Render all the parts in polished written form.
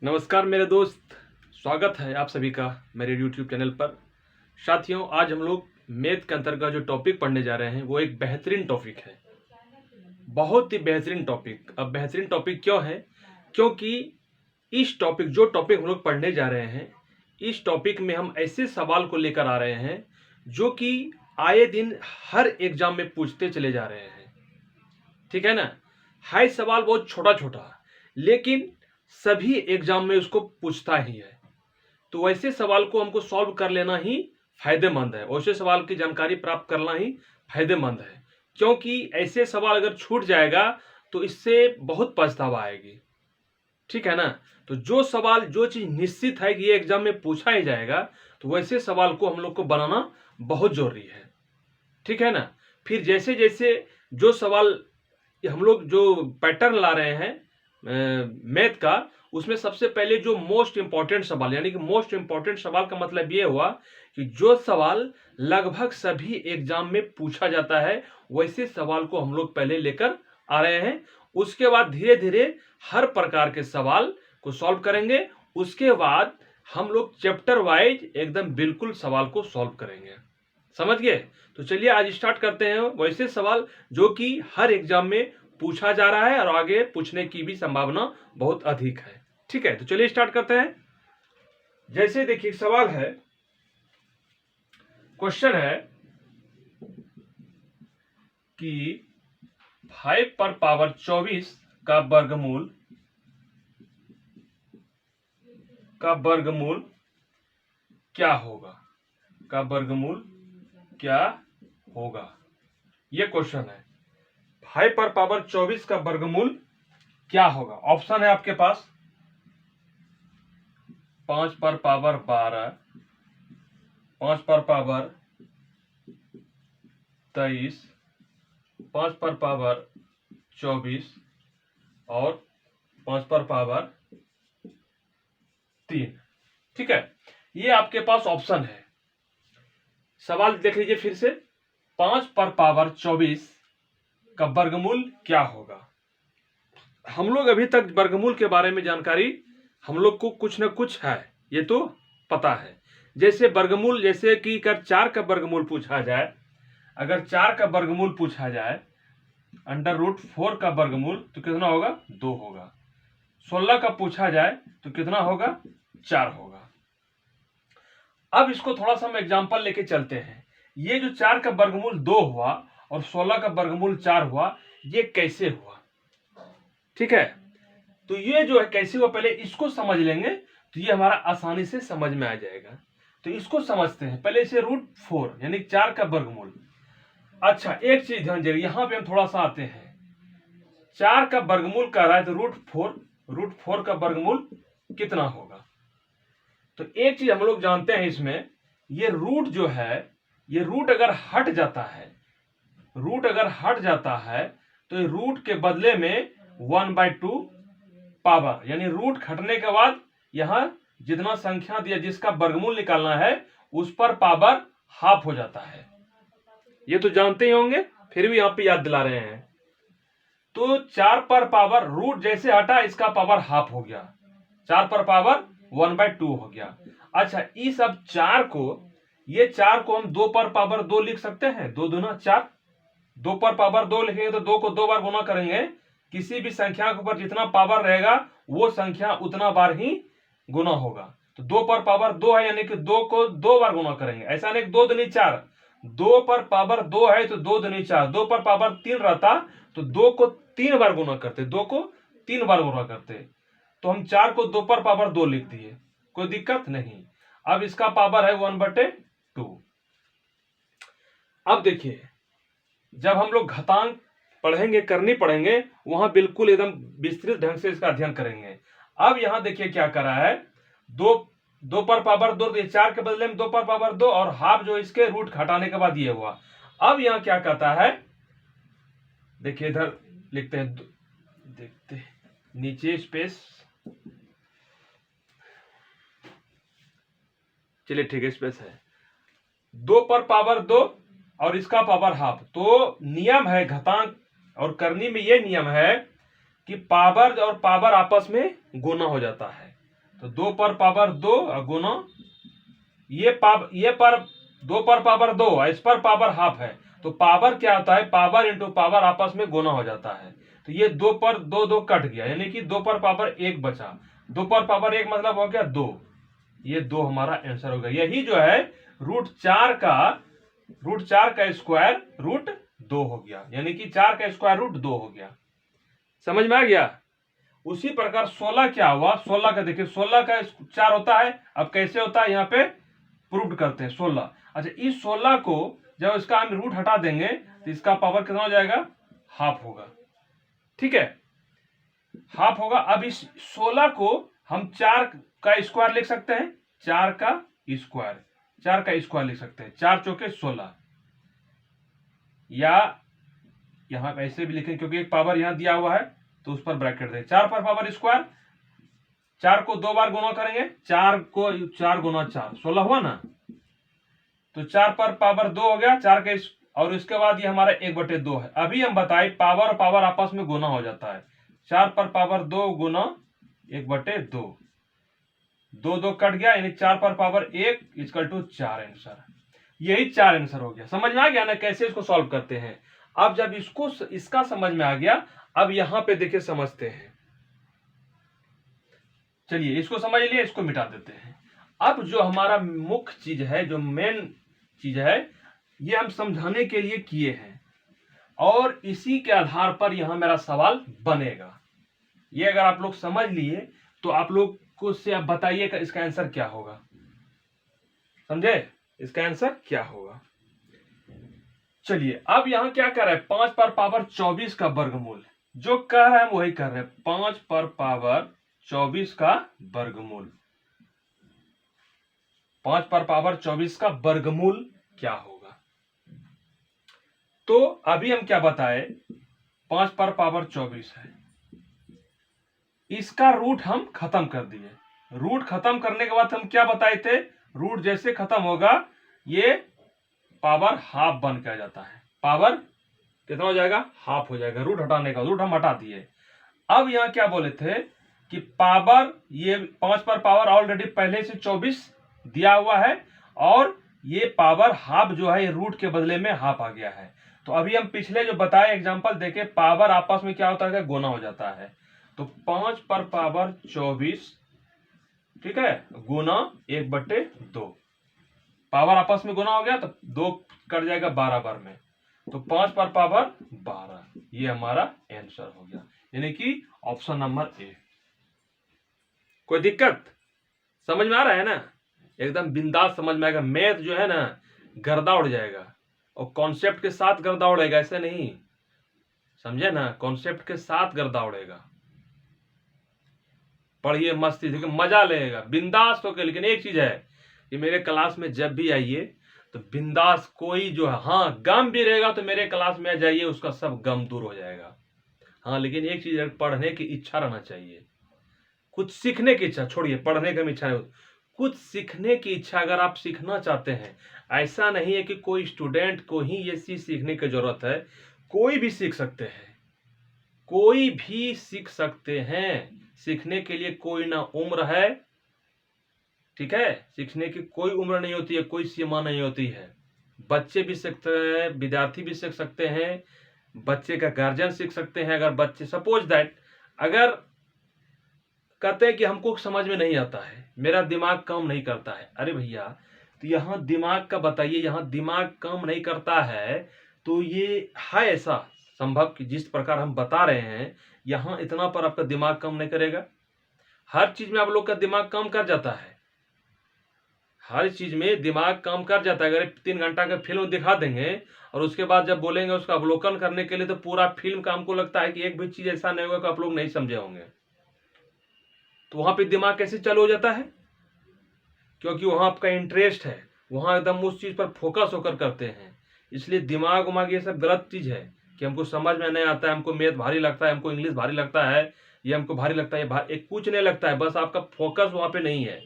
नमस्कार मेरे दोस्त, स्वागत है आप सभी का मेरे YouTube चैनल पर। साथियों, आज हम लोग मैथ के अंतर्गत जो टॉपिक पढ़ने जा रहे हैं वो एक बेहतरीन टॉपिक है, बहुत ही बेहतरीन टॉपिक। अब बेहतरीन टॉपिक क्यों है? क्योंकि इस टॉपिक हम लोग पढ़ने जा रहे हैं, इस टॉपिक में हम ऐसे सवाल को लेकर आ रहे हैं जो कि आए दिन हर एग्जाम में पूछते चले जा रहे हैं। ठीक है ना? है सवाल बहुत छोटा छोटा, लेकिन सभी एग्जाम में उसको पूछता ही है। तो वैसे सवाल को हमको सॉल्व कर लेना ही फायदेमंद है, वैसे सवाल की जानकारी प्राप्त करना ही फायदेमंद है। क्योंकि ऐसे सवाल अगर छूट जाएगा तो इससे बहुत पछतावा आएगी। ठीक है ना? तो जो सवाल जो चीज निश्चित है कि ये एग्जाम में पूछा ही जाएगा, तो वैसे सवाल को हम लोग को बनाना बहुत जरूरी है। ठीक है ना? फिर जैसे जैसे जो सवाल हम लोग जो पैटर्न ला रहे हैं मैथ का, उसमें सबसे पहले जो मोस्ट इंपॉर्टेंट सवाल, यानी कि मोस्ट इंपॉर्टेंट सवाल का मतलब ये हुआ कि जो सवाल लगभग सभी एग्जाम में पूछा जाता है, वैसे सवाल को हम लोग पहले लेकर आ रहे हैं। उसके बाद धीरे धीरे हर प्रकार के सवाल को सॉल्व करेंगे। उसके बाद हम लोग चैप्टर वाइज एकदम बिल्कुल सवाल को सॉल्व करेंगे। समझ गए? तो चलिए आज स्टार्ट करते हैं वैसे सवाल जो कि हर एग्जाम में पूछा जा रहा है और आगे पूछने की भी संभावना बहुत अधिक है। ठीक है, तो चलिए स्टार्ट करते हैं। जैसे देखिए सवाल है, क्वेश्चन है कि 5 पर पावर 24 का वर्गमूल क्या होगा? का वर्गमूल क्या होगा? यह क्वेश्चन है। 5 पर पावर 24 का वर्गमूल क्या होगा? ऑप्शन है आपके पास 5 पर पावर 12, 5 पर पावर 23, 5 पर पावर 24 और 5 पर पावर 3। ठीक है, ये आपके पास ऑप्शन है। सवाल देख लीजिए फिर से, 5 पर पावर 24 का वर्गमूल क्या होगा? हम लोग अभी तक वर्गमूल के बारे में जानकारी हम लोग को कुछ न कुछ है, ये तो पता है। जैसे वर्गमूल, जैसे कि अगर 4 का वर्गमूल पूछा जाए, अगर 4 का वर्गमूल पूछा जाए √4 का वर्गमूल तो कितना होगा? 2 होगा। 16 का पूछा जाए तो कितना होगा? 4 होगा। अब इसको थोड़ा सा हम एग्जांपल लेके चलते हैं। ये जो 4 का वर्गमूल 2 हुआ और 16 का वर्गमूल 4 हुआ, ये कैसे हुआ? ठीक है, तो ये जो है कैसे हुआ, पहले इसको समझ लेंगे तो ये हमारा आसानी से समझ में आ जाएगा। तो इसको समझते हैं पहले। इसे √4 यानी 4 का वर्गमूल। अच्छा, एक चीज ध्यान दीजिए, यहां पे हम थोड़ा सा आते हैं। 4 का वर्गमूल कर रहा है तो √4 का वर्गमूल कितना होगा? तो एक चीज हम लोग जानते हैं इसमें, ये रूट जो है, ये रूट अगर हट जाता है, रूट अगर हट जाता है तो ये रूट के बदले में 1/2 पावर, यानी रूट घटने के बाद यहां जितना संख्या दिया जिसका वर्गमूल निकालना है उस पर पावर हाफ हो जाता है। ये तो जानते ही होंगे, फिर भी यहां पे याद दिला रहे हैं। तो 4 पर पावर रूट जैसे हटा, इसका पावर हाफ हो गया, 4 पर पावर 1/2 हो गया। अच्छा, इस अब 4 को, ये 4 को हम 2 पर पावर 2 लिख सकते हैं। 2 दूना 4, 2 पर पावर 2 लिखेंगे तो 2 को 2 बार गुना करेंगे। किसी भी संख्या के ऊपर जितना पावर रहेगा वो संख्या उतना बार ही गुना होगा। तो 2 पर पावर 2 है, यानी कि 2 को 2 बार गुना करेंगे। ऐसा नहीं 2 दूनी 4, 2 पर पावर 2 है तो 2 दूनी 4। 2 पर पावर 3 रहता तो 2 को 3 बार गुना करते, 2 को 3 बार गुना करते। तो हम 4 को 2 पर पावर 2 लिख दिए, कोई दिक्कत नहीं। अब इसका पावर है 1/2। अब देखिए, जब हम लोग घातांक पढ़ेंगे, करनी पढ़ेंगे, वहां बिल्कुल एकदम विस्तृत ढंग से इसका अध्ययन करेंगे। अब यहां देखिए क्या करा है, 2 पर पावर 2, 4 के बदले में 2 पर पावर 2 और हाफ जो इसके रूट घटाने के बाद ये हुआ। अब यहां क्या कहता है, देखिए इधर लिखते हैं, देखते नीचे स्पेस, चलिए ठीक है, स्पेस है। 2 पर पावर 2 और इसका पावर हाफ। तो नियम है घातांक और करनी में, यह नियम है कि पावर और पावर आपस में गुना हो जाता है। तो 2 पर पावर 2 गुना ये पर 2 पर पावर 2 इस पर पावर हाफ है, तो पावर क्या होता है, पावर इंटू पावर आपस में गुना हो जाता है। तो ये 2 पर 2 कट गया, यानी कि 2 पर पावर 1 बचा। 2 पर पावर 1 मतलब हो गया 2, ये 2 हमारा आंसर हो गया। यही जो है √4 का स्क्वायर √2 हो गया, यानी कि 4 का स्क्वायर √2 हो गया। समझ में आ गया। उसी प्रकार 16 क्या हुआ, 16 का देखिए, 16 का 4 होता है। अब कैसे होता है यहाँ पे प्रूव करते हैं। 16, अच्छा इस 16 को जब इसका हम रूट हटा देंगे तो इसका पावर कितना हो जाएगा, हाफ होगा। ठीक है, हाफ होगा। अब इस 16 को हम 4 का स्क्वायर लिख सकते हैं, 4 का स्क्वायर लिख सकते हैं। 4 चौके 16, या यहां ऐसे भी लिखें क्योंकि एक पावर यहां दिया हुआ है तो उस पर ब्रैकेट दें। 4 पर पावर स्क्वायर, 4 को 2 बार गुना करेंगे, 4 को 4 गुना 4 16 हुआ ना, तो 4 पर पावर 2 हो गया, 4 के और इसके बाद ये हमारा 1/2 है। अभी हम बताए पावर और पावर आपस में गुना हो जाता है। 4 पर पावर 2 गुना 1/2, 2 कट गया, यानी 4 पर पावर 1 = 4 आंसर। यही 4 आंसर हो गया। समझ में आ गया ना कैसे इसको सॉल्व करते हैं। अब जब इसका समझ में आ गया, अब यहां पे देखिए समझते हैं। चलिए इसको समझ लिए, इसको मिटा देते हैं। अब जो हमारा मुख्य चीज है, जो मेन चीज है, ये हम समझाने के लिए किए हैं और इसी के आधार पर यहां मेरा सवाल बनेगा। ये अगर आप लोग समझ लिए तो आप लोग को से आप बताइए इसका आंसर क्या होगा। समझे, इसका आंसर क्या होगा। चलिए अब यहां क्या कर रहा है, 5 पर पावर 24 का वर्गमूल। जो कह रहा है हम वही कर रहे हैं, 5 पर पावर 24 का वर्गमूल। 5 पर पावर 24 का वर्गमूल क्या होगा। तो अभी हम क्या बताए, 5 पर पावर 24 है, इसका रूट हम खत्म कर दिए। रूट खत्म करने के बाद हम क्या बताए थे, रूट जैसे खत्म होगा ये पावर हाफ बन के आ जाता है। पावर कितना हो जाएगा, हाफ हो जाएगा। रूट हटाने का, रूट हम हटा दिए। अब यहां क्या बोले थे कि पावर, ये 5 पर पावर ऑलरेडी पहले से 24 दिया हुआ है और ये पावर हाफ जो है, ये रूट के बदले में हाफ आ गया है। तो अभी हम पिछले जो बताए एग्जांपल देखे, पावर आपस में क्या होता है, गुना हो जाता है। तो 5 पर पावर 24, ठीक है, गुना 1/2, पावर आपस में गुना हो गया तो 2 कट जाएगा 12 बार में, तो 5 पर पावर 12, ये हमारा आंसर हो गया, यानी कि ऑप्शन नंबर ए। कोई दिक्कत, समझ में आ रहा है ना, एकदम बिंदास समझ में आएगा। मैथ जो है ना गर्दा उड़ जाएगा, और कॉन्सेप्ट के साथ गर्दा उड़ेगा, ऐसे नहीं, समझे ना, कॉन्सेप्ट के साथ गर्दा उड़ेगा। पढ़िए मस्ती, देखिए मजा लेगा बिंदास होकर। लेकिन एक चीज है कि मेरे क्लास में जब भी आइए तो बिंदास, कोई जो है, हाँ गम भी रहेगा तो मेरे क्लास में आ जाइए, उसका सब गम दूर हो जाएगा। हाँ लेकिन एक चीज है, पढ़ने की इच्छा रहना चाहिए, कुछ सीखने की इच्छा, छोड़िए पढ़ने की इच्छा नहीं, कुछ सीखने की इच्छा। अगर आप सीखना चाहते हैं, ऐसा नहीं है कि कोई स्टूडेंट को ही ये चीज सीखने की जरूरत है, कोई भी सीख सकते हैं, कोई भी सीख सकते हैं। सीखने के लिए कोई ना उम्र है, ठीक है, सीखने की कोई उम्र नहीं होती है, कोई सीमा नहीं होती है। बच्चे भी सीखते हैं, विद्यार्थी भी सीख सकते हैं, बच्चे का गार्जियन सीख सकते हैं। अगर बच्चे सपोज दैट अगर कहते हैं कि हमको समझ में नहीं आता है, मेरा दिमाग काम नहीं करता है, अरे भैया तो यहाँ दिमाग का बताइए, यहाँ दिमाग काम नहीं करता है तो ये है ऐसा संभव कि जिस प्रकार हम बता रहे हैं यहाँ इतना पर आपका दिमाग काम नहीं करेगा। हर चीज में आप लोग का दिमाग काम कर जाता है, हर चीज में दिमाग काम कर जाता है। अगर 3 घंटा का फिल्म दिखा देंगे और उसके बाद जब बोलेंगे उसका अवलोकन करने के लिए, तो पूरा फिल्म का हमको लगता है कि एक भी चीज ऐसा नहीं होगा कि आप लोग नहीं समझे होंगे। तो वहां पे दिमाग कैसे चालू हो जाता है, क्योंकि वहां आपका इंटरेस्ट है, वहां एकदम उस चीज पर फोकस होकर करते हैं। इसलिए दिमाग उमाग ये सब गलत चीज है कि हमको समझ में नहीं आता है, हमको मैथ भारी लगता है, हमको इंग्लिश भारी लगता है, ये हमको भारी लगता है, एक कुछ नहीं लगता है, बस आपका फोकस वहां पे नहीं है,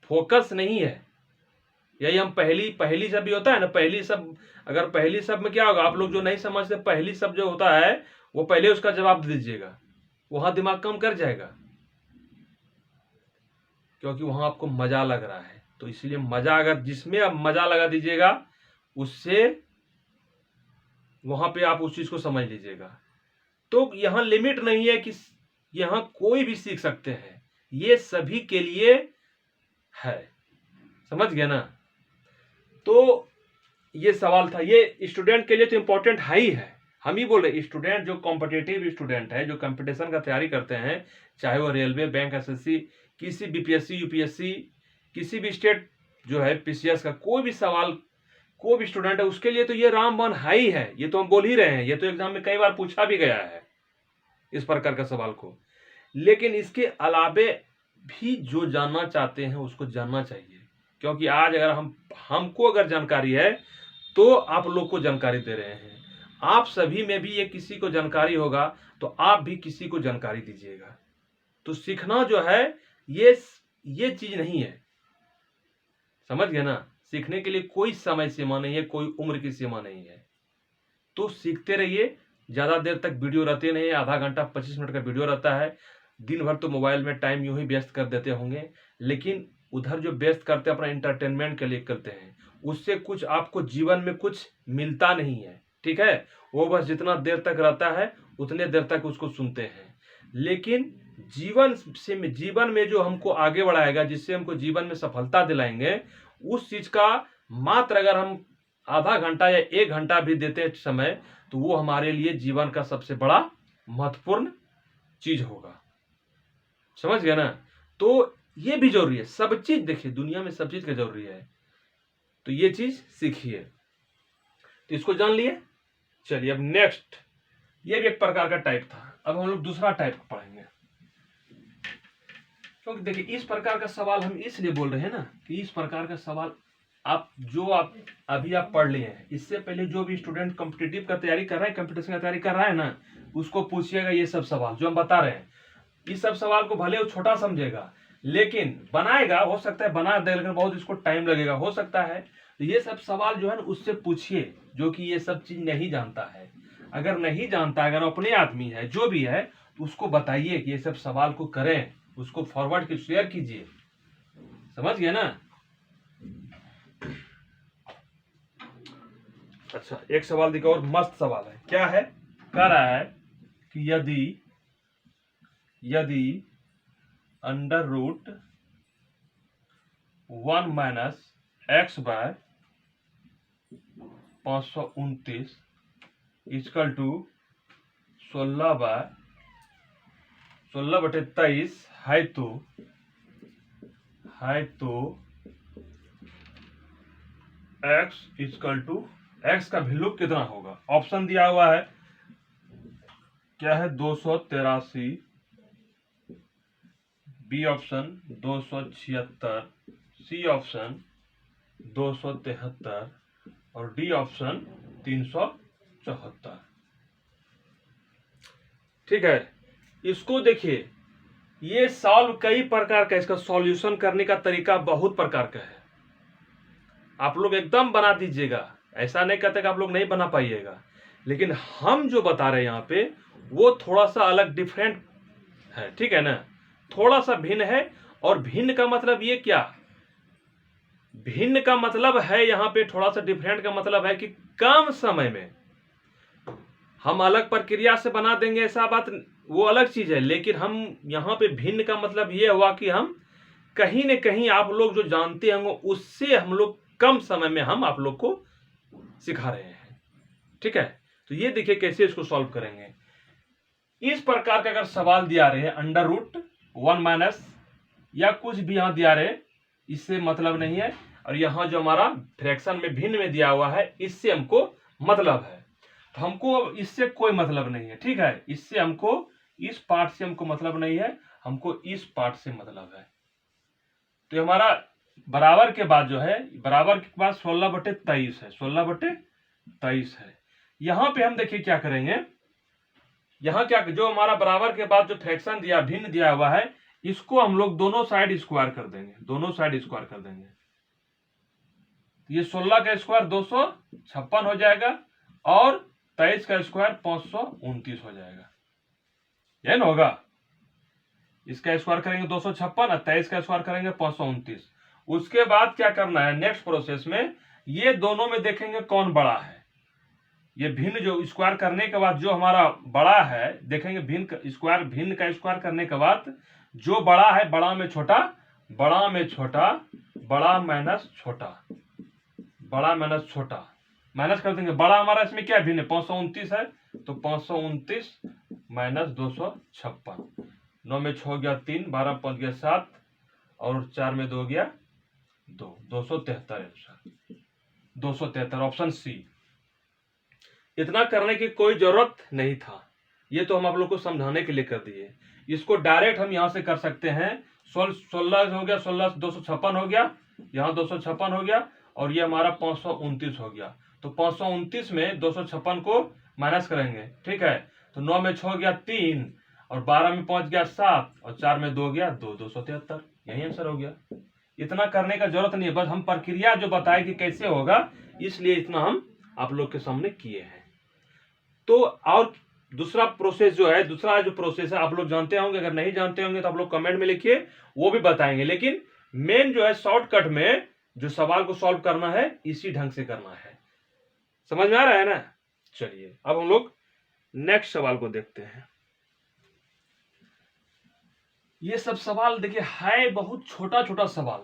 फोकस नहीं है। यही हम पहली सब भी होता है ना, पहली सब, अगर पहली सब में क्या होगा, आप लोग जो नहीं समझते, पहली सब जो होता है वो पहले उसका जवाब दे दीजिएगा, वहां दिमाग कम कर जाएगा। क्योंकि वहां आपको मजा लग रहा है। तो इसलिए मजा, अगर जिसमें आप मजा लगा दीजिएगा उससे वहां पे आप उस चीज को समझ लीजिएगा। तो यहाँ लिमिट नहीं है कि यहाँ कोई भी सीख सकते हैं, ये सभी के लिए है। समझ गया ना? तो ये सवाल था, ये स्टूडेंट के लिए तो इंपॉर्टेंट है ही है। हम ही बोल रहे स्टूडेंट जो कॉम्पिटेटिव स्टूडेंट है, जो कंपटीशन का तैयारी करते हैं, चाहे वो रेलवे, बैंक, एसएससी, किसी बीपीएससी, यूपीएससी, किसी भी स्टेट जो है पीसीएस का कोई भी सवाल, कोई भी स्टूडेंट है, उसके लिए तो ये रामबाण है ही है। ये तो हम बोल ही रहे हैं, ये तो एग्जाम में कई बार पूछा भी गया है इस प्रकार का सवाल को। लेकिन इसके अलावे भी जो जानना चाहते हैं उसको जानना चाहिए, क्योंकि आज अगर हमको अगर जानकारी है तो आप लोग को जानकारी दे रहे हैं। आप सभी में भी ये किसी को जानकारी होगा तो आप भी किसी को जानकारी दीजिएगा। तो सीखना जो है ये चीज नहीं है। समझ गए ना? सीखने के लिए कोई समय सीमा नहीं है, कोई उम्र की सीमा नहीं है। तो सीखते रहिए। ज्यादा देर तक वीडियो रहते नहीं, आधा घंटा 25 मिनट का वीडियो रहता है। दिन भर तो मोबाइल में टाइम यूं ही व्यस्त कर देते होंगे, लेकिन उधर जो व्यस्त करते हैं अपना एंटरटेनमेंट के लिए करते हैं, उससे कुछ आपको जीवन में कुछ मिलता नहीं है। ठीक है? वो बस जितना देर तक रहता है उतने देर तक उसको सुनते हैं। लेकिन जीवन में जो हमको आगे बढ़ाएगा, जिससे हमको जीवन में सफलता दिलाएंगे, उस चीज का मात्र अगर हम आधा घंटा या 1 घंटा भी देते समय, तो वो हमारे लिए जीवन का सबसे बड़ा महत्वपूर्ण चीज होगा। समझ गया ना? तो ये भी जरूरी है। सब चीज देखिए, दुनिया में सब चीज का जरूरी है। तो ये चीज सीखिए। तो इसको जान लिए। चलिए अब नेक्स्ट, ये भी एक प्रकार का टाइप था। अब हम लोग दूसरा टाइप पढ़ेंगे। क्योंकि देखिए इस प्रकार का सवाल हम इसलिए बोल रहे हैं ना कि इस प्रकार का सवाल आप अभी आप पढ़ लिए हैं, इससे पहले जो भी स्टूडेंट कॉम्पिटिटिव का तैयारी कर रहा है, कंपटीशन का तैयारी कर रहा है ना, उसको पूछिएगा ये सब सवाल जो हम बता रहे हैं। इस सब सवाल को भले वो छोटा समझेगा, लेकिन बनाएगा, हो सकता है बना दे, लेकिन बहुत इसको टाइम लगेगा, हो सकता है। तो ये सब सवाल जो है ना उससे पूछिए जो कि ये सब चीज नहीं जानता है। अगर नहीं जानता, अगर अपने आदमी है जो भी है, तो उसको बताइए कि ये सब सवाल को करें, उसको फॉरवर्ड की शेयर कीजिए। समझ गए ना? अच्छा, एक सवाल देखो और मस्त सवाल है। क्या है? कह रहा है कि यदि under root 1 minus x by 529 equal to 16/23 है तो x इक्वल टू x का वैल्यू कितना होगा? ऑप्शन दिया हुआ है। क्या है? 283, बी ऑप्शन 276, सी ऑप्शन 273 और डी ऑप्शन 374। ठीक है? इसको देखिए, ये सॉल्व कई प्रकार का, इसका सॉल्यूशन करने का तरीका बहुत प्रकार का है। आप लोग एकदम बना दीजिएगा, ऐसा नहीं कहते कि आप लोग नहीं बना पाइएगा, लेकिन हम जो बता रहे हैं यहाँ पे वो थोड़ा सा अलग, डिफरेंट है। ठीक है ना? थोड़ा सा भिन्न है। और भिन्न का मतलब ये क्या? भिन्न का मतलब है यहाँ पे थोड़ा सा डिफरेंट का मतलब है कि कम समय में हम अलग प्रक्रिया से बना देंगे, ऐसा बात वो अलग चीज है। लेकिन हम यहाँ पे भिन्न का मतलब ये हुआ कि हम कहीं न कहीं आप लोग जो जानते होंगे उससे हम लोग कम समय में हम आप लोग को सिखा रहे हैं। ठीक है? तो ये देखिए कैसे इसको सॉल्व करेंगे। इस प्रकार का अगर सवाल दिया रहे अंडर रूट 1 माइनस या कुछ भी यहाँ दिया रहे, इससे मतलब नहीं है। और यहाँ जो हमारा फ्रैक्शन में भिन्न में दिया हुआ है, इससे हमको मतलब है। तो हमको इससे कोई मतलब नहीं है। ठीक है? इससे हमको, इस पार्ट से हमको मतलब नहीं है, हमको इस पार्ट से मतलब है। तो हमारा बराबर के बाद जो है, बराबर के बाद 16/23 है, 16/23 है। यहां पे हम देखिए क्या करेंगे, यहां क्या, जो हमारा बराबर के बाद जो फ्रैक्शन दिया, भिन्न दिया हुआ है, इसको हम लोग दोनों साइड स्क्वायर कर देंगे, दोनों साइड स्क्वायर कर देंगे। ये 16 का स्क्वायर 256 हो जाएगा और 23 का स्क्वायर 529 हो जाएगा। यह ना होगा? इसका स्क्वायर करेंगे 256 और 23 का स्क्वायर करेंगे 529। उसके बाद क्या करना है नेक्स्ट प्रोसेस में, ये दोनों में देखेंगे कौन बड़ा है। ये भिन्न जो स्क्वायर करने के बाद जो हमारा बड़ा है देखेंगे, भिन्न का स्क्वायर करने के बाद जो बड़ा है, बड़ा में छोटा, बड़ा में छोटा, बड़ा माइनस छोटा, बड़ा माइनस छोटा, माइनस कर देंगे। बड़ा हमारा इसमें क्या भिन्न है, 529 है, तो 529 माइनस 256। 9 में 6 गया 3, 12 में 5 गया 7 और 4 में 2 गया 2, 273 आंसर, 273 ऑप्शन सी। इतना करने की कोई जरूरत नहीं था, ये तो हम आप लोग को समझाने के लिए कर दिए। इसको डायरेक्ट हम यहां से कर सकते हैं। 16 हो गया, 16 256 हो गया, यहाँ 256 हो गया और ये हमारा 529 हो गया। तो 529 में 256 को माइनस करेंगे, ठीक है। तो 9 में 6 गया 3 और 12 में 5 गया 7 और 4 में 2 गया 2, 273। यही आंसर हो गया। इतना करने का जरूरत नहीं है, बस हम प्रक्रिया जो बताए कि कैसे होगा, इसलिए इतना हम आप लोग के सामने किए हैं। तो और दूसरा प्रोसेस जो है, दूसरा जो प्रोसेस है आप लोग जानते होंगे, अगर नहीं जानते होंगे तो आप लोग कमेंट में लिखिए, वो भी बताएंगे। लेकिन मेन जो है शॉर्टकट में जो सवाल को सॉल्व करना है इसी ढंग से करना है। समझ में आ रहा है ना। चलिए अब हम लोग नेक्स्ट सवाल को देखते हैं। ये सब सवाल देखिए है बहुत छोटा छोटा सवाल,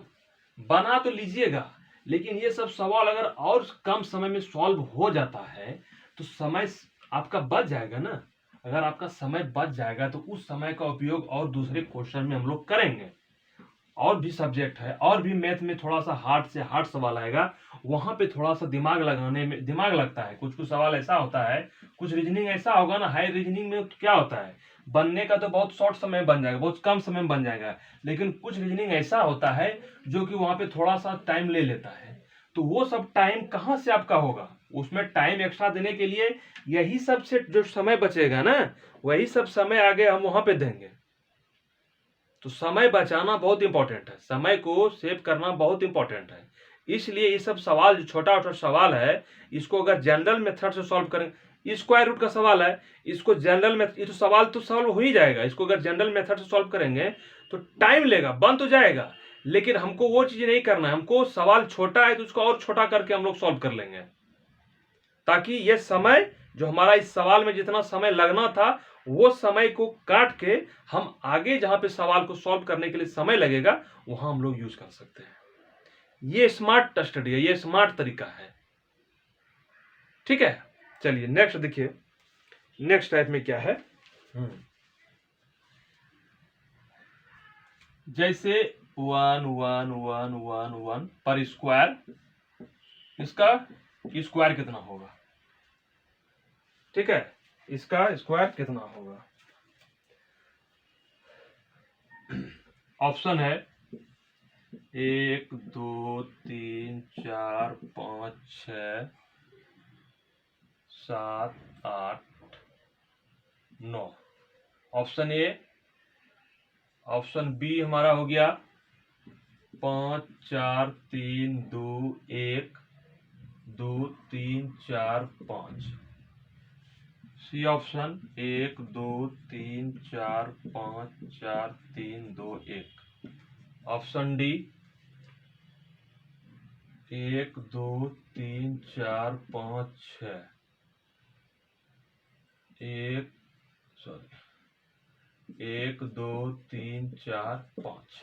बना तो लीजिएगा, लेकिन ये सब सवाल अगर और कम समय में सॉल्व हो जाता है तो समय आपका बच जाएगा ना। अगर आपका समय बच जाएगा तो उस समय का उपयोग और दूसरे क्वेश्चन में हम लोग करेंगे। और भी सब्जेक्ट है, और भी मैथ में थोड़ा सा हार्ड से हार्ड सवाल आएगा, वहां पे थोड़ा सा दिमाग लगाने में दिमाग लगता है। कुछ कुछ सवाल ऐसा होता है, कुछ रीजनिंग ऐसा होगा ना, हाई रीजनिंग में क्या होता है, बनने का तो बहुत शॉर्ट समय में बन जाएगा, बहुत कम समय में बन जाएगा। लेकिन कुछ रीजनिंग ऐसा होता है जो कि वहां पे थोड़ा सा टाइम ले लेता है। तो वो सब टाइम कहाँ से आपका होगा, उसमें टाइम एक्स्ट्रा देने के लिए यही सब से जो समय बचेगा ना, वही सब समय आगे हम वहां पे देंगे। तो समय बचाना बहुत इंपॉर्टेंट है, समय को सेव करना बहुत इंपॉर्टेंट है। इसलिए ये सब सवाल जो छोटा छोटा सवाल है, इसको अगर जनरल मेथड से सॉल्व करें, स्क्वायर रूट का सवाल है, इसको जनरल मेथड, ये तो सवाल तो सॉल्व हो ही जाएगा। इसको अगर जनरल मेथड से सॉल्व करेंगे तो टाइम लेगा, बन तो जाएगा, लेकिन हमको वो चीज नहीं करना है। हमको सवाल छोटा है तो उसको और छोटा करके हम लोग सॉल्व कर लेंगे, ताकि ये समय जो हमारा इस सवाल में जितना समय लगना था वो समय को काट के हम आगे जहां पे सवाल को सॉल्व करने के लिए समय लगेगा वहां हम लोग यूज कर सकते हैं। ये स्मार्ट स्टडी है, ये स्मार्ट तरीका है, ठीक है। चलिए नेक्स्ट देखिए, नेक्स्ट टाइप में क्या है। जैसे 1 1 1 1 1 पर स्क्वायर, इसका स्क्वायर कितना होगा, ठीक है, इसका स्क्वायर कितना होगा। ऑप्शन है 1 2 3 4 5 6 7 8 9। ऑप्शन ए, ऑप्शन बी हमारा हो गया 5 4 3 2 1 2 3 4 5। C option 1 2 3 4 5 4 3 2 1। Option D 1 2 3 4 5 6 1 2 3 4 5।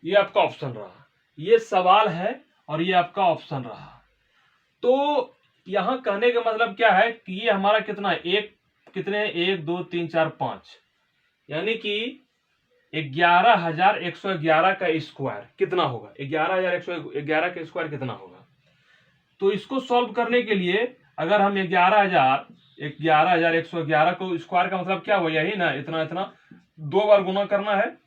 ये आपका ऑप्शन रहा, ये सवाल है और ये आपका ऑप्शन रहा। तो यहां कहने का मतलब क्या है कि ये हमारा कितना, एक कितने 1 2 3 4 5, यानी कि 11,111 का स्क्वायर कितना होगा, 11,111 का स्क्वायर कितना होगा। तो इसको सॉल्व करने के लिए अगर हम 11,111 को स्क्वायर का मतलब क्या हुआ, यही ना, इतना इतना 2 बार गुना करना है,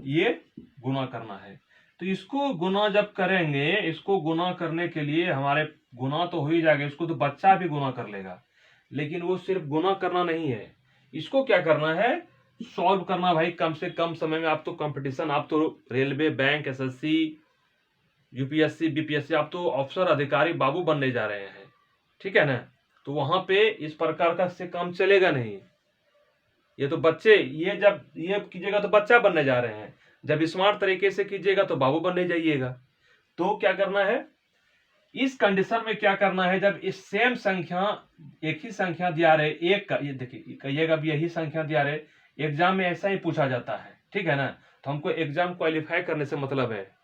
ये गुना करना है। तो इसको गुना जब करेंगे, इसको गुना करने के लिए हमारे गुना तो हो ही जाएगा, इसको तो बच्चा भी गुना कर लेगा, लेकिन वो सिर्फ गुना करना नहीं है, इसको क्या करना है, सॉल्व करना भाई कम से कम समय में। आप तो कंपटीशन, आप तो railway, bank, SSC, UPSC, BPSC, आप तो अफसर अधिकारी बाबू बनने जा रहे हैं, ठीक है ना। तो वहां पे इस प्रकार का से काम चलेगा नहीं, ये तो बच्चे, ये जब ये कीजिएगा तो बच्चा बनने जा रहे हैं, जब स्मार्ट तरीके से कीजिएगा तो बाबू बनने जाइएगा। तो क्या करना है इस कंडीशन में, क्या करना है, जब इस सेम संख्या, एक ही संख्या दिया रहे, एक का, ये देखिए कहिएगा अब यही संख्या दिया रहे, एग्जाम में ऐसा ही पूछा जाता है, ठीक है ना। तो हमको एग्जाम क्वालिफाई करने से मतलब है।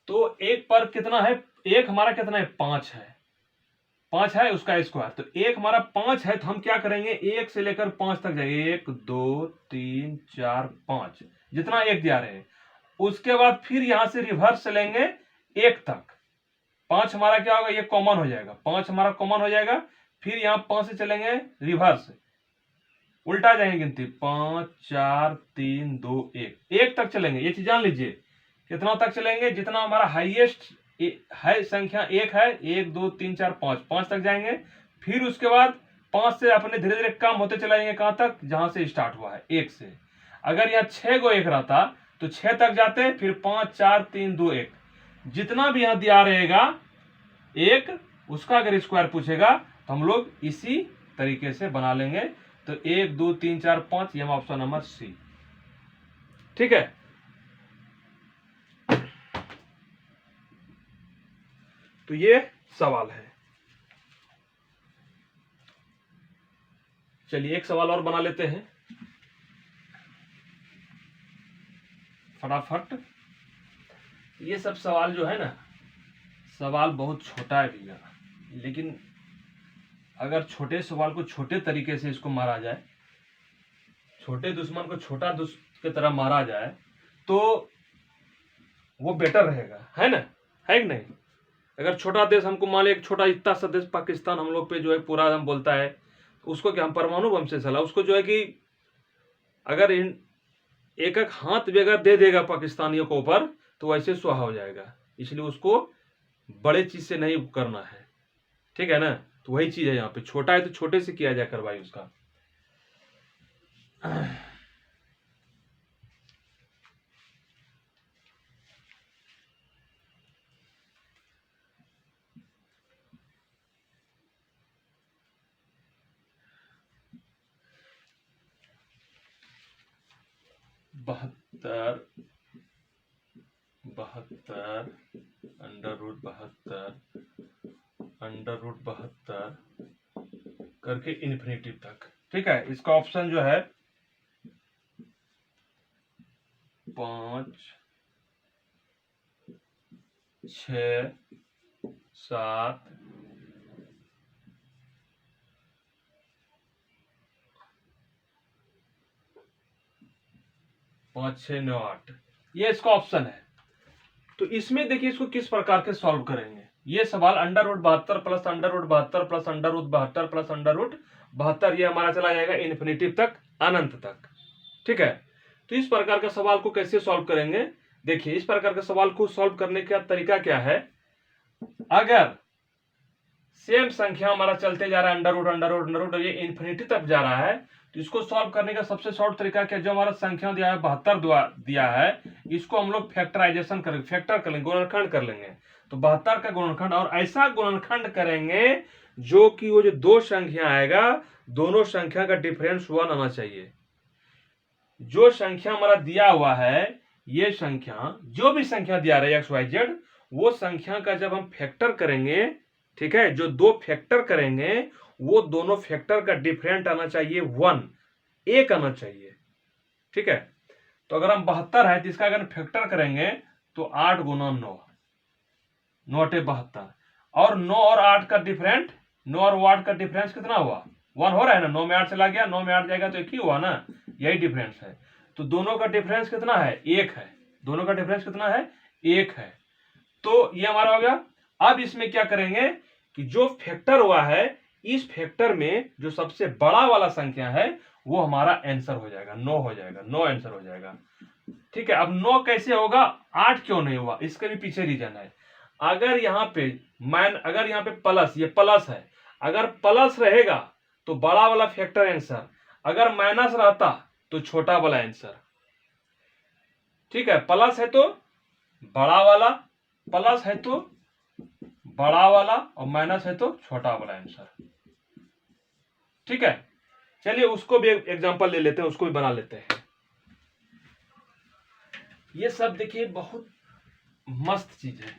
तो एक पर कितना है, एक हमारा कितना है, 5 है, 5 है उसका स्क्वायर। तो एक हमारा 5 है, तो हम क्या करेंगे, एक से लेकर 5 तक जाएंगे, 1 2 3 4 5, जितना एक दिया रहे। उसके बाद फिर यहां से रिवर्स चलेंगे 1 तक, 5 हमारा क्या होगा, ये कॉमन हो जाएगा, 5 हमारा कॉमन हो जाएगा। फिर यहां 5 से चलेंगे रिवर्स, उल्टा जाएंगे गिनती, 5 4 3 2 1, 1 तक चलेंगे। ये चीज जान लीजिए, कितना तक चलेंगे, जितना हमारा हाईएस्ट है संख्या 1 है, 1 2 3 4 5, 5 तक जाएंगे। फिर उसके बाद 5 से अपने धीरे धीरे कम होते चले जाएंगे, कहां तक, जहां से स्टार्ट हुआ है 1 से। अगर यहाँ 6 गो 1 रहता तो 6 तक जाते, फिर 5 4 3 2 1, जितना भी यहां दिया रहेगा एक, उसका अगर स्क्वायर पूछेगा तो हम लोग इसी तरीके से बना लेंगे। तो 1 2 3 4 5, ये ऑप्शन नंबर सी, ठीक है। तो ये सवाल है। चलिए एक सवाल और बना लेते हैं फटाफट। ये सब सवाल जो है ना, सवाल बहुत छोटा है भैया, लेकिन अगर छोटे सवाल को छोटे तरीके से इसको मारा जाए, छोटे दुश्मन को छोटा दुश्मन की तरह मारा जाए, तो वो बेटर रहेगा, है ना, है कि नहीं। अगर छोटा देश हमको मान एक छोटा इतना सा देश पाकिस्तान हम लोग पे जो है पूरा हम बोलता है, उसको क्या हम परमाणु बम से चला, उसको जो है कि अगर इन एक एक हाथ भी अगर दे देगा पाकिस्तानियों को ऊपर, तो वैसे स्वाहा हो जाएगा। इसलिए उसको बड़े चीज से नहीं करना है, ठीक है ना। तो वही चीज है, यहाँ पे छोटा है तो छोटे से किया जाए कार्रवाई उसका। बहत्तर अंडर रूट बहत्तर करके इन्फिनिटिव तक, ठीक है। इसका ऑप्शन जो है 5 6 7 5 6 9 8, ये इसका ऑप्शन है। तो इसमें देखिए इसको किस प्रकार के सॉल्व करेंगे। ये सवाल under root 72 plus under root 72 plus under root 72 plus under root 72, ये हमारा चला जाएगा इन्फिनिटिव तक, अनंत तक, ठीक है। तो इस प्रकार का सवाल को कैसे सॉल्व करेंगे, देखिए इस प्रकार के सवाल को सॉल्व करने का तरीका क्या है। अगर सेम संख्या हमारा चलते जा रहा है, under root under root under root, ये इन्फिनिटी तक जा रहा है, तो इसको सॉल्व करने का सबसे शॉर्ट तरीका क्या, जो हमारा संख्या दिया है 72 दिया है, इसको हम लोग फैक्टराइजेशन करेंगे, फैक्टर कर लेंगे, गुणनखंड कर लेंगे। तो 72 का गुणनखंड, और ऐसा गुणनखंड करेंगे जो कि वो जो दो संख्या आएगा, दोनों संख्या का डिफरेंस 1 आना चाहिए। जो संख्या हमारा दिया हुआ है, ये संख्या जो भी संख्या दिया रहा है XYZ, वो संख्या का जब हम फैक्टर करेंगे, ठीक है, जो दो फैक्टर करेंगे, वो दोनों फैक्टर का डिफरेंट आना चाहिए 1, 1 आना चाहिए, ठीक है। तो अगर हम 72 है तो इसका अगर फैक्टर करेंगे तो 8 गुना 9, 9 8 72, और 9 और 8 का डिफरेंट, 9 और 8 का डिफरेंस कितना हुआ, 1 हो रहा है ना, 9 में 8 चला गया, 9 में 8 जाएगा तो 1 ही हुआ ना, यही डिफरेंस है। तो दोनों का डिफरेंस कितना है, 1 है, दोनों का डिफरेंस कितना है, 1 है। तो ये हमारा हो गया। अब इसमें क्या करेंगे कि जो फैक्टर हुआ है, इस फैक्टर में जो सबसे बड़ा वाला संख्या है वो हमारा आंसर हो जाएगा, 9 हो जाएगा, 9 आंसर हो जाएगा, ठीक है। अब 9 कैसे होगा, 8 क्यों नहीं हुआ, इसके भी पीछे रीजन है। अगर यहाँ पे अगर यहाँ पे प्लस, ये प्लस है, अगर प्लस रहेगा तो बड़ा वाला फैक्टर आंसर, अगर माइनस रहता तो छोटा वाला आंसर, ठीक है। प्लस है तो बड़ा वाला, प्लस है तो बड़ा वाला, और माइनस है तो छोटा वाला आंसर, ठीक है। चलिए उसको भी एग्जांपल ले लेते हैं, उसको भी बना लेते हैं। ये सब देखिए बहुत मस्त चीज है,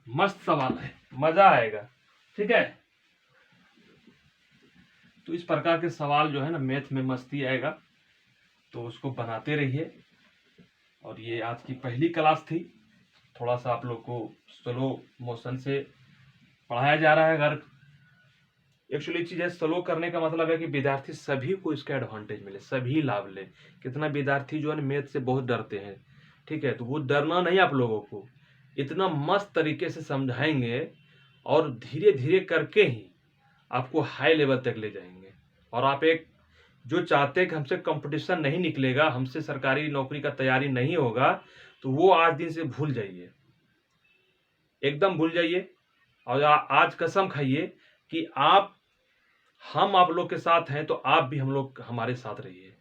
मस्त सवाल है, मजा आएगा। ठीक है, तो इस प्रकार के सवाल जो है ना मैथ में मस्ती आएगा, तो उसको बनाते रहिए। और ये आज की पहली क्लास थी, थोड़ा सा आप लोग को स्लो मोशन से पढ़ाया जा रहा है। अगर एक्चुअली चीज है, स्लो करने का मतलब है कि विद्यार्थी सभी को इसका एडवांटेज मिले, सभी लाभ ले। कितना विद्यार्थी जो है मैथ से बहुत डरते हैं, ठीक है, तो वो डरना नहीं, आप लोगों को इतना मस्त तरीके से समझाएंगे और धीरे धीरे करके ही आपको हाई लेवल तक ले जाएंगे। और आप एक जो चाहते हैं कि हमसे कंपटीशन नहीं निकलेगा, हमसे सरकारी नौकरी का तैयारी नहीं होगा, तो वो आज दिन से भूल जाइए, एकदम भूल जाइए। और आज कसम खाइए कि हम आप लोग के साथ हैं, तो आप भी हम लोग हमारे साथ रहिए।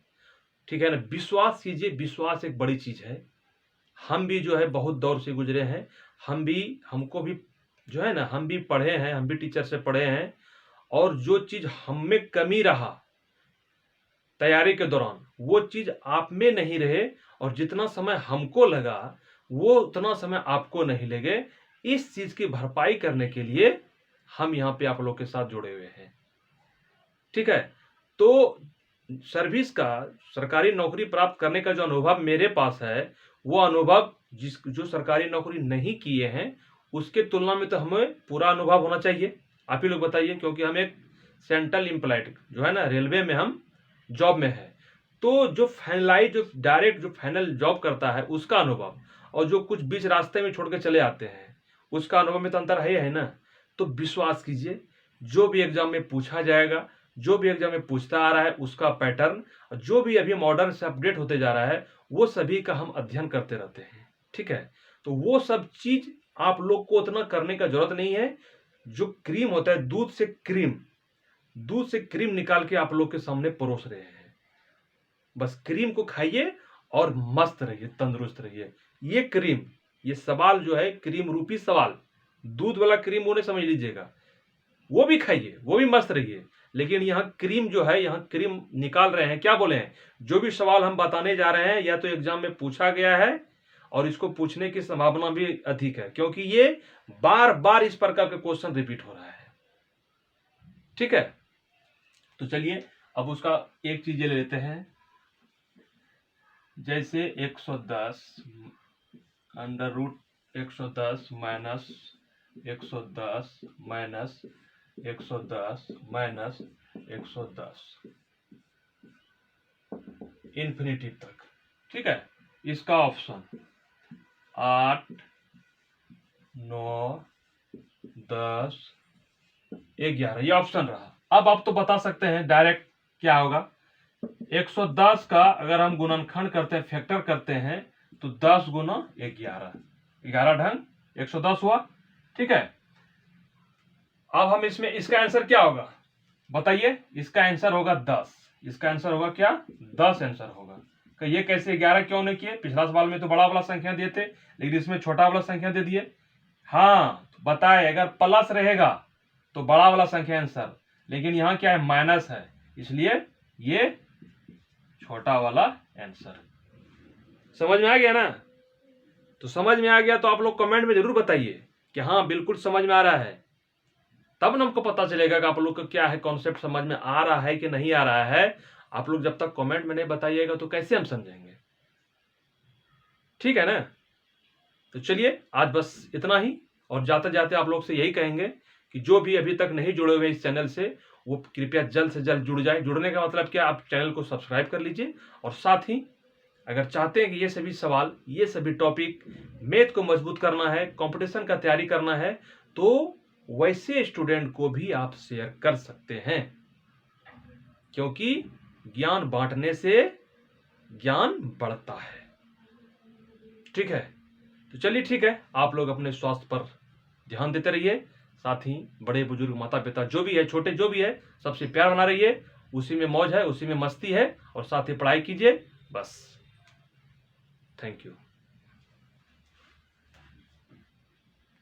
ठीक है ना, विश्वास कीजिए, विश्वास एक बड़ी चीज है। हम भी जो है बहुत दौर से गुजरे हैं, हमको भी जो है ना, हम भी पढ़े हैं, हम भी टीचर से पढ़े हैं। और जो चीज हम में कमी रहा तैयारी के दौरान, वो चीज आप में नहीं रहे, और जितना समय हमको लगा वो उतना समय आपको नहीं लगे। इस चीज की भरपाई करने के लिए हम यहाँ पे आप लोग के साथ जुड़े हुए हैं। ठीक है, तो सर्विस का, सरकारी नौकरी प्राप्त करने का जो अनुभव मेरे पास है, वो अनुभव जो सरकारी नौकरी नहीं किए हैं उसके तुलना में तो हमें पूरा अनुभव होना चाहिए। आप ही लोग बताइए, क्योंकि हम एक सेंट्रल एम्प्लॉयड जो है ना, रेलवे में हम जॉब में है, तो जो डायरेक्ट जो फाइनल जॉब करता है उसका अनुभव, और जो कुछ बीच रास्ते में छोड़ के चले आते हैं उसका अनुभव में तो अंतर है ना। तो विश्वास कीजिए, जो भी एग्जाम में पूछा जाएगा, जो भी एग्जाम में पूछता आ रहा है उसका पैटर्न, जो भी अभी मॉडर्न से अपडेट होते जा रहा है, वो सभी का हम अध्ययन करते रहते हैं। ठीक है, तो वो सब चीज आप लोग को उतना करने का जरूरत नहीं है। जो क्रीम होता है, दूध से क्रीम निकाल के आप लोग के सामने परोस रहे हैं। बस क्रीम को खाइए और मस्त रहिए, तंदुरुस्त रहिए। ये क्रीम, ये सवाल जो है क्रीम रूपी सवाल, दूध वाला क्रीम वो नहीं समझ लीजिएगा, वो भी खाइए, वो भी मस्त रहिए। लेकिन यहाँ क्रीम जो है, यहाँ क्रीम निकाल रहे हैं, क्या बोले हैं, जो भी सवाल हम बताने जा रहे हैं या तो एग्जाम में पूछा गया है, और इसको पूछने की संभावना भी अधिक है, क्योंकि ये बार बार इस प्रकार के क्वेश्चन रिपीट हो रहा है। ठीक है, तो चलिए अब उसका एक चीज ले लेते हैं, जैसे 110 under root 110 minus 110 minus 110 minus 110 infinity तक। ठीक है, इसका ऑप्शन 8 9 10 11 ये ऑप्शन रहा। अब आप तो बता सकते हैं डायरेक्ट क्या होगा। 110 का अगर हम गुणनखंड करते हैं, फैक्टर करते हैं, तो 10 गुना 11, 11 ढंग 110 हुआ। ठीक है, अब हम इसमें इसका आंसर क्या होगा बताइए। इसका आंसर होगा 10। इसका आंसर होगा क्या, 10 आंसर होगा। ये कैसे 11 क्यों नहीं किए, पिछला सवाल में तो बड़ा वाला संख्या दिए थे, लेकिन इसमें छोटा वाला संख्या दे दिए। हाँ, तो बताए अगर प्लस रहेगा तो बड़ा वाला संख्या आंसर, लेकिन यहाँ क्या है, माइनस है, इसलिए ये छोटा वाला आंसर। समझ में आ गया ना। तो समझ में आ गया तो आप लोग कमेंट में जरूर बताइए कि हाँ बिल्कुल समझ में आ रहा है, तब ना हमको पता चलेगा कि आप लोग को क्या है, कॉन्सेप्ट समझ में आ रहा है कि नहीं आ रहा है। आप लोग जब तक कमेंट में नहीं बताइएगा तो कैसे हम समझेंगे। ठीक है ना, तो चलिए आज बस इतना ही, और जाते जाते आप लोग से यही कहेंगे कि जो भी अभी तक नहीं जुड़े हुए इस चैनल से, वो कृपया जल्द से जल्द जुड़ जाए। जुड़ने का मतलब क्या, आप चैनल को सब्सक्राइब कर लीजिए, और साथ ही अगर चाहते हैं कि ये सभी सवाल, ये सभी टॉपिक, मैथ को मजबूत करना है, कंपटीशन का तैयारी करना है, तो वैसे स्टूडेंट को भी आप शेयर कर सकते हैं, क्योंकि ज्ञान बांटने से ज्ञान बढ़ता है। ठीक है, तो चलिए ठीक है, आप लोग अपने स्वास्थ्य पर ध्यान देते रहिए, साथ ही बड़े बुजुर्ग माता पिता जो भी है, छोटे जो भी है, सबसे प्यार बना रहिए। उसी में मौज है, उसी में मस्ती है, और साथ ही पढ़ाई कीजिए बस। Thank you.